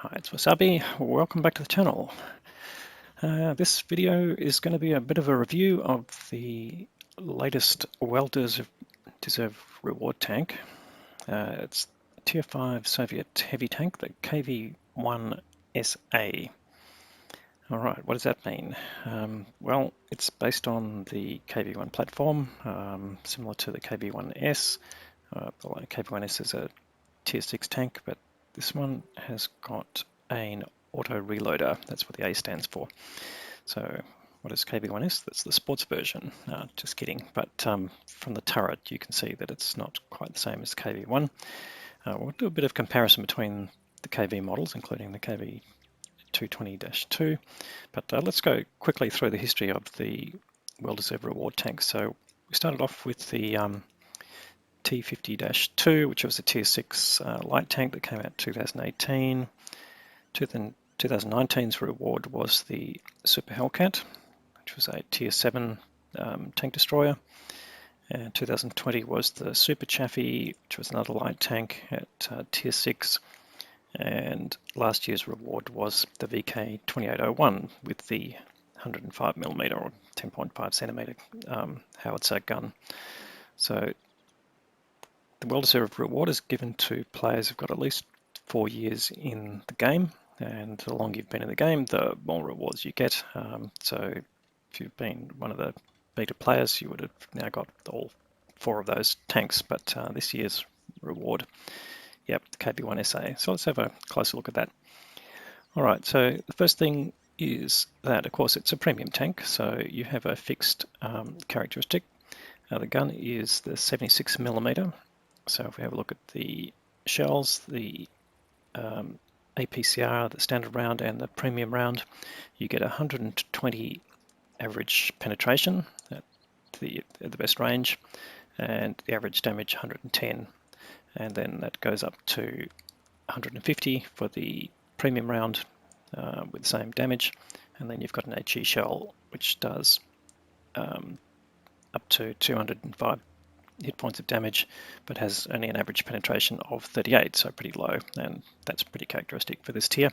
Hi, it's Wasabi. Welcome back to the channel. This video is going to be a bit of a review of the latest well-deserved reward tank. It's Tier 5 Soviet heavy tank, the KV-1SA. Alright, what does that mean? Well, it's based on the KV-1 platform, similar to the KV-1S. The KV-1S is a Tier 6 tank, but this one has got an auto reloader. That's what the A stands for. So what is KV-1S? That's the sports version. Just kidding. But from the turret, you can see that it's not quite the same as KV-1. We'll do a bit of comparison between the KV models, including the KV-220-2. But let's go quickly through the history of the well-deserved reward tanks. So we started off with the T50-2, which was a Tier 6 light tank that came out in 2018. 2019's reward was the Super Hellcat, which was a Tier 7 tank destroyer. And 2020 was the Super Chaffee, which was another light tank at Tier 6. And last year's reward was the VK2801 with the 105mm or 10.5 centimeter howitzer gun. So the well-deserved reward is given to players who've got at least 4 years in the game, and the longer you've been in the game, the more rewards you get. So if you've been one of the beta players, you would have now got all 4 of those tanks, but this year's reward, yep, the KV-1SA. So let's have a closer look at that. All right, so the first thing is that, of course, it's a premium tank, so you have a fixed characteristic. The gun is the 76mm. So if we have a look at the shells, the APCR, the standard round and the premium round, you get 120 average penetration at the best range, and the average damage 110, and then that goes up to 150 for the premium round with the same damage, and then you've got an HE shell which does up to 205 hit points of damage, but has only an average penetration of 38, so pretty low, and that's pretty characteristic for this tier.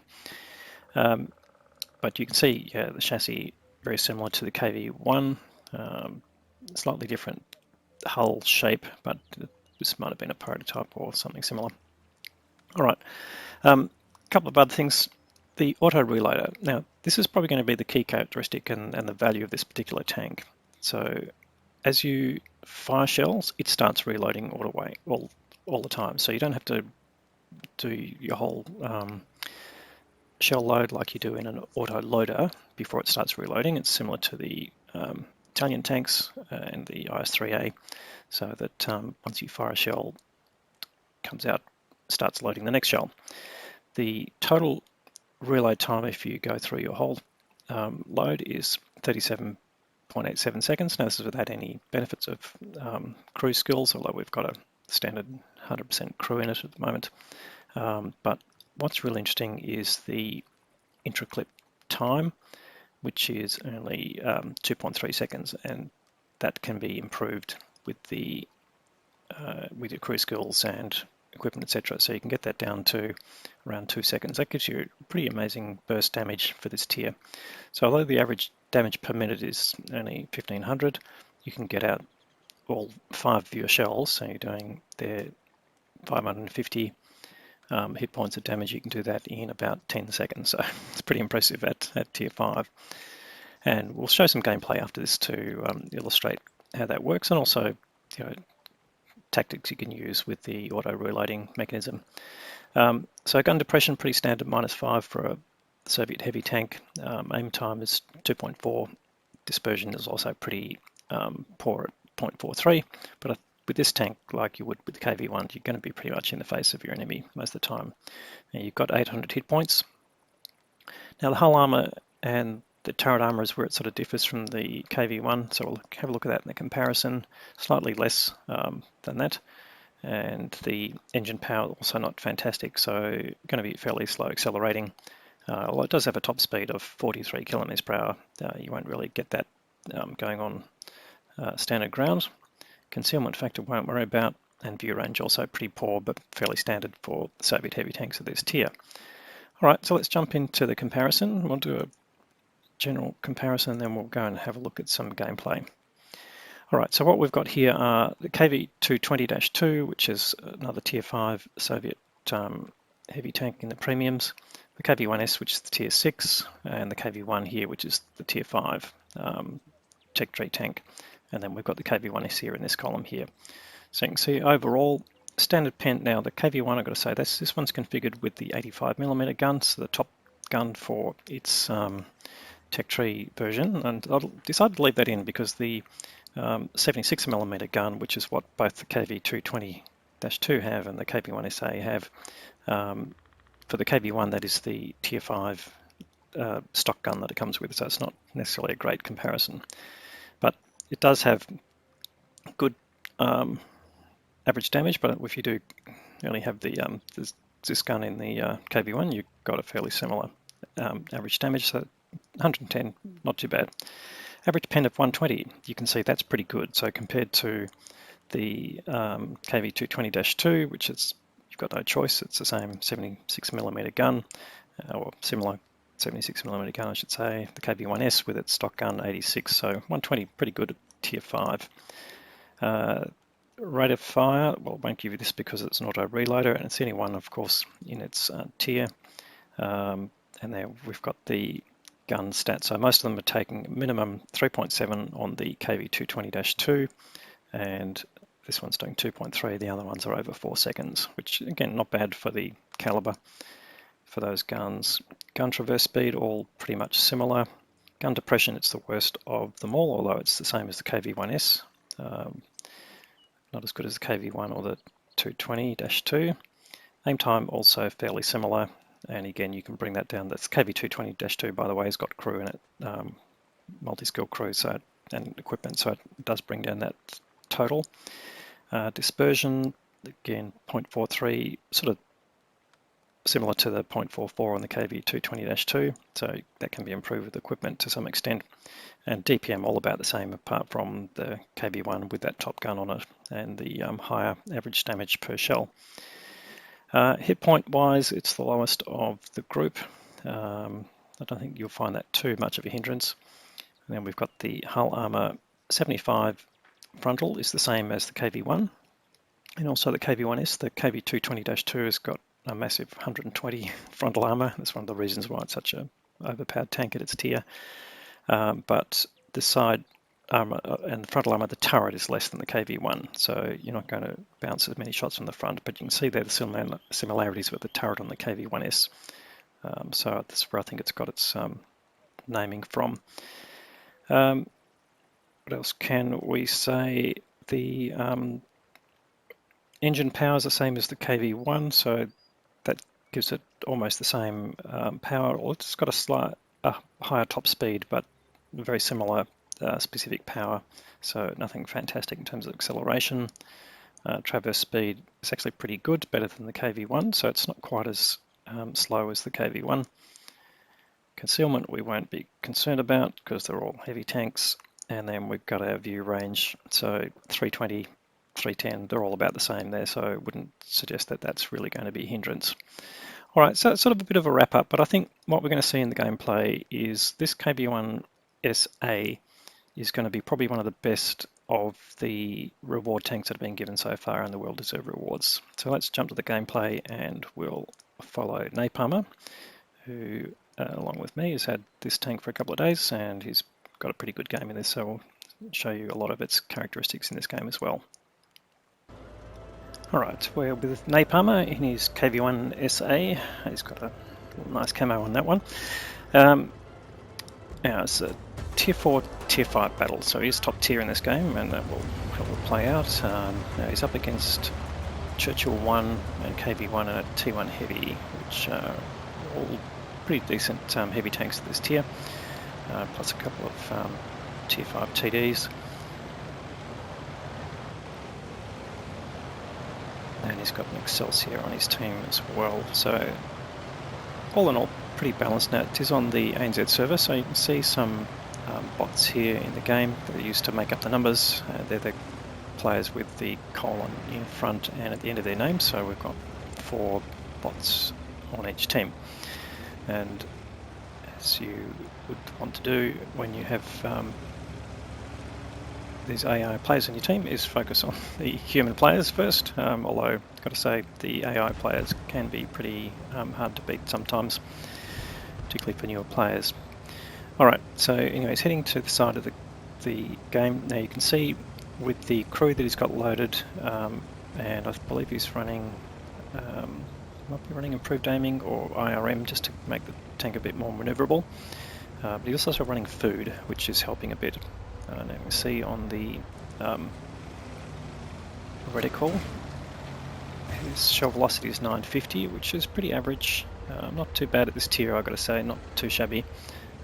But you can see, yeah, the chassis very similar to the KV-1, slightly different hull shape, but this might have been a prototype or something similar. All right, a couple of other things. The auto reloader. Now, this is probably going to be the key characteristic and the value of this particular tank. So as you fire shells, it starts reloading all the time. So you don't have to do your whole shell load like you do in an auto loader before it starts reloading. It's similar to the Italian tanks and the IS-3A, so that once you fire a shell, it comes out, starts loading the next shell. The total reload time, if you go through your whole load, is 37.87 seconds. Now, this is without any benefits of crew skills, although we've got a standard 100% crew in it at the moment. But what's really interesting is the intra-clip time, which is only 2.3 seconds, and that can be improved with the with your crew skills and equipment, etc. So you can get that down to around 2 seconds. That gives you pretty amazing burst damage for this tier. So although the average damage per minute is only 1500, you can get out all 5 of your shells, so you're doing their 550 hit points of damage. You can do that in about 10 seconds, so it's pretty impressive at tier 5. And we'll show some gameplay after this to illustrate how that works, and also, you know, tactics you can use with the auto reloading mechanism. So gun depression, pretty standard, -5 for a Soviet heavy tank. Aim time is 2.4. Dispersion is also pretty poor at 0.43, but with this tank, like you would with the KV-1, you're going to be pretty much in the face of your enemy most of the time. Now, you've got 800 hit points. Now, the hull armor and the turret armor is where it sort of differs from the KV-1, so we'll have a look at that in the comparison. Slightly less than that, and the engine power also not fantastic, so going to be fairly slow accelerating. Although it does have a top speed of 43 kilometers per hour, you won't really get that going on standard ground. Concealment factor won't worry about, and view range also pretty poor, but fairly standard for Soviet heavy tanks of this tier. All right, so let's jump into the comparison. We'll do a general comparison, then we'll go and have a look at some gameplay. All right, so what we've got here are the KV-220-2, which is another Tier 5 Soviet heavy tank in the premiums, the KV-1S, which is the Tier 6, and the KV-1 here, which is the Tier 5 Tech Tree tank. And then we've got the KV-1S here in this column here. So you can see overall, standard pen. Now the KV-1, I've got to say, this one's configured with the 85mm gun, so the top gun for its Tech Tree version, and I decided to leave that in because the 76mm gun, which is what both the KV-220-2 have and the KV-1SA have, for the KV-1 that is the Tier 5 stock gun that it comes with, so it's not necessarily a great comparison. But it does have good average damage, but if you do only have this gun in the KV-1, you've got a fairly similar average damage, so 110, not too bad. Average pen of 120, you can see that's pretty good. So compared to the KV-220-2, which is, you've got no choice, it's the same 76mm gun, or similar 76mm gun, I should say. The KV-1S with its stock gun 86, so 120, pretty good at Tier 5. Rate of fire, well, I won't give you this because it's an auto reloader, and it's the only one, of course, in its tier. And there we've got the gun stats. So most of them are taking minimum 3.7 on the KV-220-2, and this one's doing 2.3. The other ones are over 4 seconds, which again, not bad for the caliber for those guns. Gun traverse speed, all pretty much similar. Gun depression, it's the worst of them all, although it's the same as the KV-1S. Not as good as the KV-1 or the 220-2. Aim time also fairly similar, and again you can bring that down. That's KV-220-2, by the way, has got crew in it, multi-skill crew and equipment, so it does bring down that total. Dispersion, again 0.43, sort of similar to the 0.44 on the KV-220-2, so that can be improved with equipment to some extent. And DPM all about the same, apart from the KV-1 with that top gun on it and the higher average damage per shell. Hit point wise, it's the lowest of the group. I don't think you'll find that too much of a hindrance. And then we've got the hull armor 75 frontal is the same as the KV-1, and also the KV-1S. The KV-220-2 has got a massive 120 frontal armor. That's one of the reasons why it's such a overpowered tank at its tier. But the side armor and the frontal armor, the turret is less than the KV-1, so you're not going to bounce as many shots from the front, but you can see there the similarities with the turret on the KV-1S. So that's where I think it's got its naming from. What else can we say? The engine power is the same as the KV-1, so that gives it almost the same power. It's got a slight higher top speed, but very similar specific power, so nothing fantastic in terms of acceleration. Traverse speed is actually pretty good, better than the KV-1, so it's not quite as slow as the KV-1. Concealment we won't be concerned about because they're all heavy tanks, and then we've got our view range, so 320, 310, they're all about the same there, so I wouldn't suggest that that's really going to be a hindrance. All right, so it's sort of a bit of a wrap up, but I think what we're going to see in the gameplay is this KV-1SA is going to be probably one of the best of the reward tanks that have been given so far in the World Deserve Rewards. So let's jump to the gameplay and we'll follow Napalmer, who, along with me, has had this tank for a couple of days and he's got a pretty good game in this, so we'll show you a lot of its characteristics in this game as well. Alright, we're with Napalmer in his KV-1SA. He's got a nice camo on that one. Now it's a Tier 4, Tier 5 battle, so he's top tier in this game, and that will probably play out. Now he's up against Churchill 1 and KV-1 and a T1 Heavy, which are all pretty decent heavy tanks at this tier, plus a couple of Tier 5 TDs. And he's got an Excelsior on his team as well. So all in all, pretty balanced. Now it is on the ANZ server, so you can see some bots here in the game that are used to make up the numbers. They're the players with the colon in front and at the end of their name. So we've got 4 bots on each team. And as you would want to do when you have these AI players in your team, is focus on the human players first, although I've got to say the AI players can be pretty hard to beat sometimes, particularly for newer players. Alright, so anyways, heading to the side of the game. Now you can see with the crew that he's got loaded, and I believe he's running, might be running improved aiming or IRM just to make the tank a bit more maneuverable. But he's also running food, which is helping a bit. Now you can see on the reticle, his shell velocity is 950, which is pretty average. Not too bad at this tier, I've got to say, not too shabby.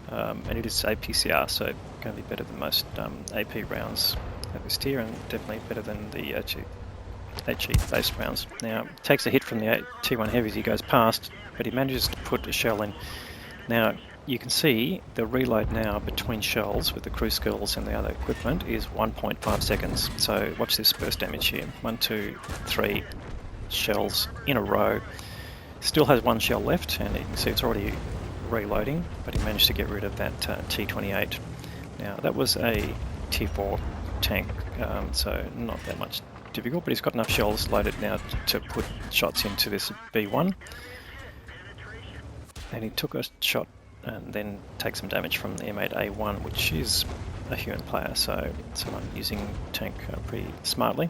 And it is APCR, so going to be better than most AP rounds at this tier, and definitely better than the HE based rounds. Now, takes a hit from the T1 heavy as he goes past, but he manages to put a shell in. Now, you can see the reload now between shells with the crew skills and the other equipment is 1.5 seconds. So watch this burst damage here. 1, 2, 3 shells in a row. Still has one shell left, and you can see it's already reloading, but he managed to get rid of that T28. Now that was a tier 4 tank, so not that much difficult, but he's got enough shells loaded now to put shots into this B1, and he took a shot and then take some damage from the M8A1, which is a human player, so someone using tank pretty smartly,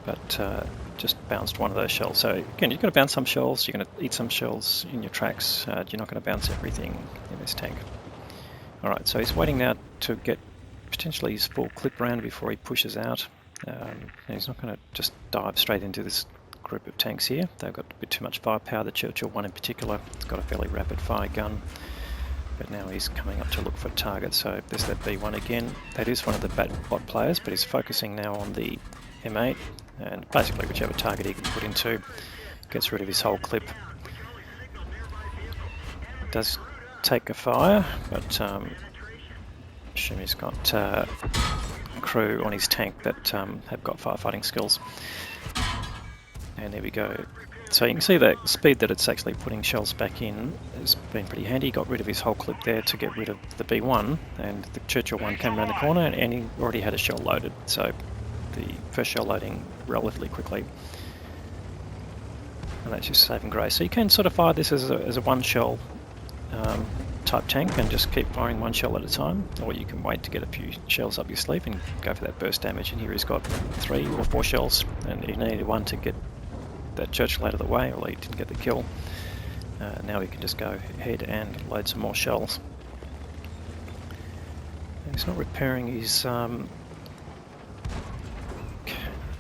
but just bounced one of those shells. So again, you've got to bounce some shells, you're going to eat some shells in your tracks, you're not going to bounce everything in this tank. Alright, so he's waiting now to get potentially his full clip round before he pushes out. He's not going to just dive straight into this group of tanks here. They've got a bit too much firepower. The Churchill one in particular, it's got a fairly rapid fire gun, but now he's coming up to look for targets. So there's that B1 again. That is one of the bot players, but he's focusing now on the M8, and basically whichever target he can put into gets rid of his whole clip. Does take a fire, but assume he's got crew on his tank that have got firefighting skills. And there we go. So you can see the speed that it's actually putting shells back in has been pretty handy. He got rid of his whole clip there to get rid of the B1, and the Churchill one came around the corner and he already had a shell loaded. So the first shell loading relatively quickly, and that's just saving grace. So you can sort of fire this as a one shell type tank and just keep firing one shell at a time, or you can wait to get a few shells up your sleeve and go for that burst damage. And here he's got 3 or 4 shells, and he needed one to get that Churchill out of the way, or he didn't get the kill. Now he can just go ahead and load some more shells. And he's not repairing his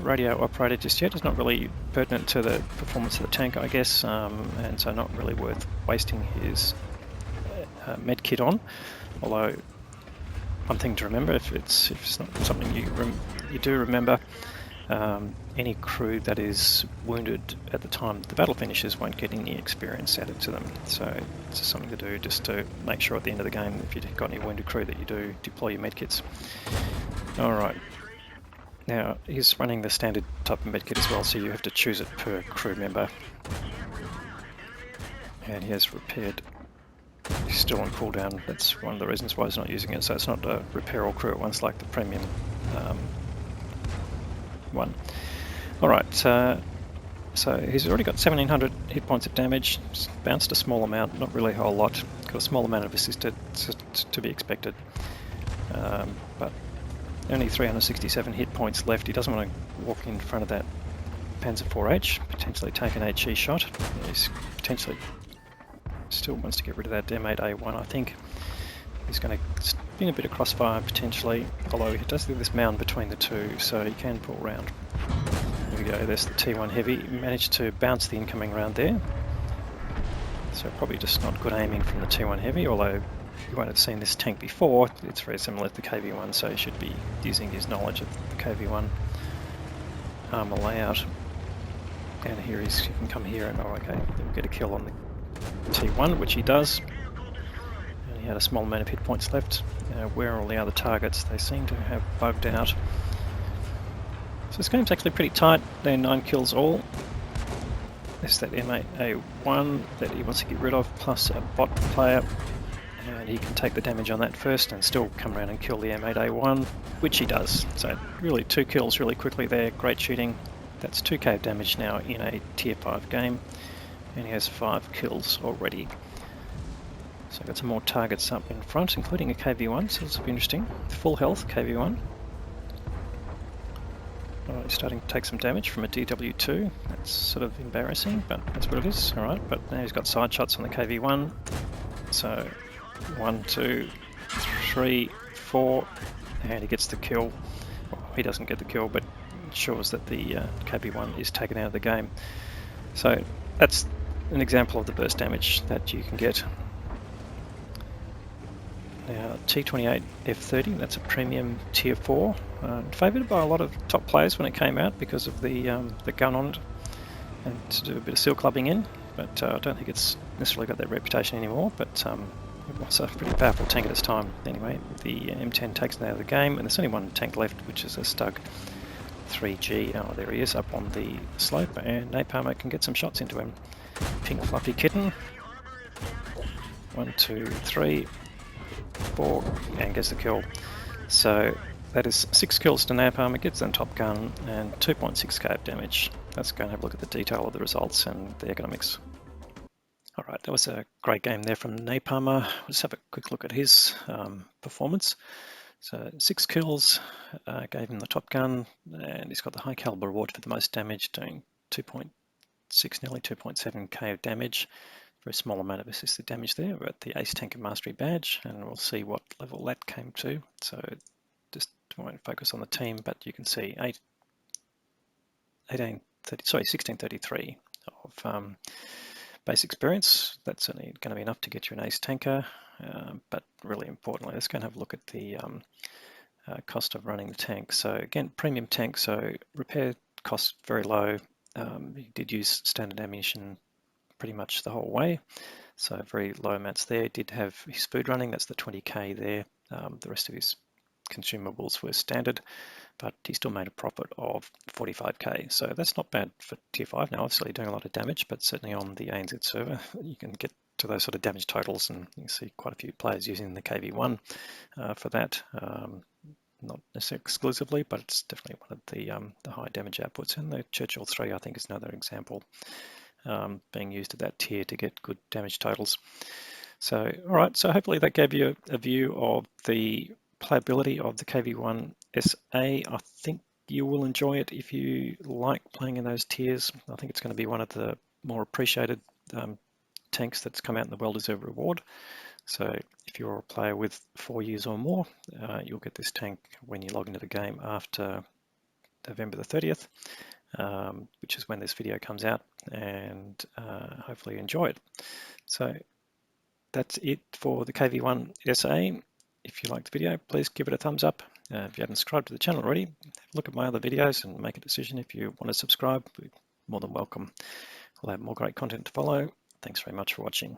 radio operator just yet. It's not really pertinent to the performance of the tank, I guess, and so not really worth wasting his med kit on. Although one thing to remember, if it's not something you do remember, any crew that is wounded at the time the battle finishes won't get any experience added to them. So it's just something to do just to make sure at the end of the game, if you've got any wounded crew, that you do deploy your medkits. Alright, now he's running the standard type of medkit as well, so you have to choose it per crew member. And he has repaired. He's still on cooldown. That's one of the reasons why he's not using it, so it's not a repair all crew at once like the premium one. Alright, so he's already got 1700 hit points of damage. Just bounced a small amount, not really a whole lot. Got a small amount of assisted to be expected, but only 367 hit points left. He doesn't want to walk in front of that Panzer IV-H, potentially take an HE shot. He's potentially still wants to get rid of that M8A1, I think. He's going to spin a bit of crossfire potentially, although he does have this mound between the two, so he can pull round. There we go, there's the T1 heavy. He managed to bounce the incoming round there. So probably just not good aiming from the T1 heavy, although you won't have seen this tank before. It's very similar to the KV-1, so he should be using his knowledge of the KV-1 armor layout. And here he can come here and, oh okay, he'll get a kill on the T1, which he does. And he had a small amount of hit points left. Where are all the other targets? They seem to have bugged out. So this game's actually pretty tight. They're 9 kills all. There's that M8A1 that he wants to get rid of, plus a bot player, and he can take the damage on that first and still come around and kill the M8A1, which he does. So really 2 kills really quickly there, great shooting. That's 2k of damage now in a tier 5 game, and he has 5 kills already. So got some more targets up in front, including a KV-1, so this will be interesting. Full health KV-1. He's starting to take some damage from a DW2. That's sort of embarrassing, but that's what it is. Alright, but now he's got side shots on the KV-1. So 1, 2, 3, 4, and he gets the kill. Well, he doesn't get the kill, but ensures that the KV-1 is taken out of the game. So that's an example of the burst damage that you can get. Now T28 F30, that's a premium tier 4, favoured by a lot of top players when it came out because of the gun on it, and to do a bit of seal clubbing in, but I don't think it's necessarily got that reputation anymore, but it was a pretty powerful tank at its time. Anyway, the M10 takes it out of the game, and there's only one tank left, which is a Stug 3G. Oh, there he is up on the slope, and Napalmer can get some shots into him. Pink Fluffy Kitten. 1, 2, 3, 4, and gets the kill. So that is 6 kills to Napalm. It gets on Top Gun and 2.6k of damage. Let's go and have a look at the detail of the results and the economics. Alright, that was a great game there from Napalmer. Let's have a quick look at his performance. So 6 kills, gave him the Top Gun, and he's got the high caliber reward for the most damage, doing 2.6, nearly 2.7k of damage. Very small amount of assisted damage there. We're at the Ace Tanker Mastery badge, and we'll see what level that came to. So just won't focus on the team, but you can see 1633 of base experience. That's only going to be enough to get you an Ace Tanker, but really importantly, let's go and have a look at the cost of running the tank. So again, premium tank, so repair costs very low. He did use standard ammunition pretty much the whole way, so very low amounts there. Did have his food running, that's the 20k there. The rest of his consumables were standard, but he still made a profit of 45k, so that's not bad for tier 5. Now obviously doing a lot of damage, but certainly on the ANZ server you can get to those sort of damage totals, and you can see quite a few players using the KV-1 for that. Not necessarily exclusively, but it's definitely one of the high damage outputs, and the Churchill 3 I think is another example being used at that tier to get good damage totals. So alright, so hopefully that gave you a view of the playability of the KV-1SA. I think you will enjoy it if you like playing in those tiers. I think it's going to be one of the more appreciated tanks that's come out in the well-deserved reward. So if you're a player with 4 years or more, you'll get this tank when you log into the game after November the 30th. Which is when this video comes out, and hopefully you enjoy it. So that's it for the KV-1SA. If you liked the video, please give it a thumbs up. If you haven't subscribed to the channel already, look at my other videos and make a decision if you want to subscribe. You're more than welcome. We'll have more great content to follow. Thanks very much for watching.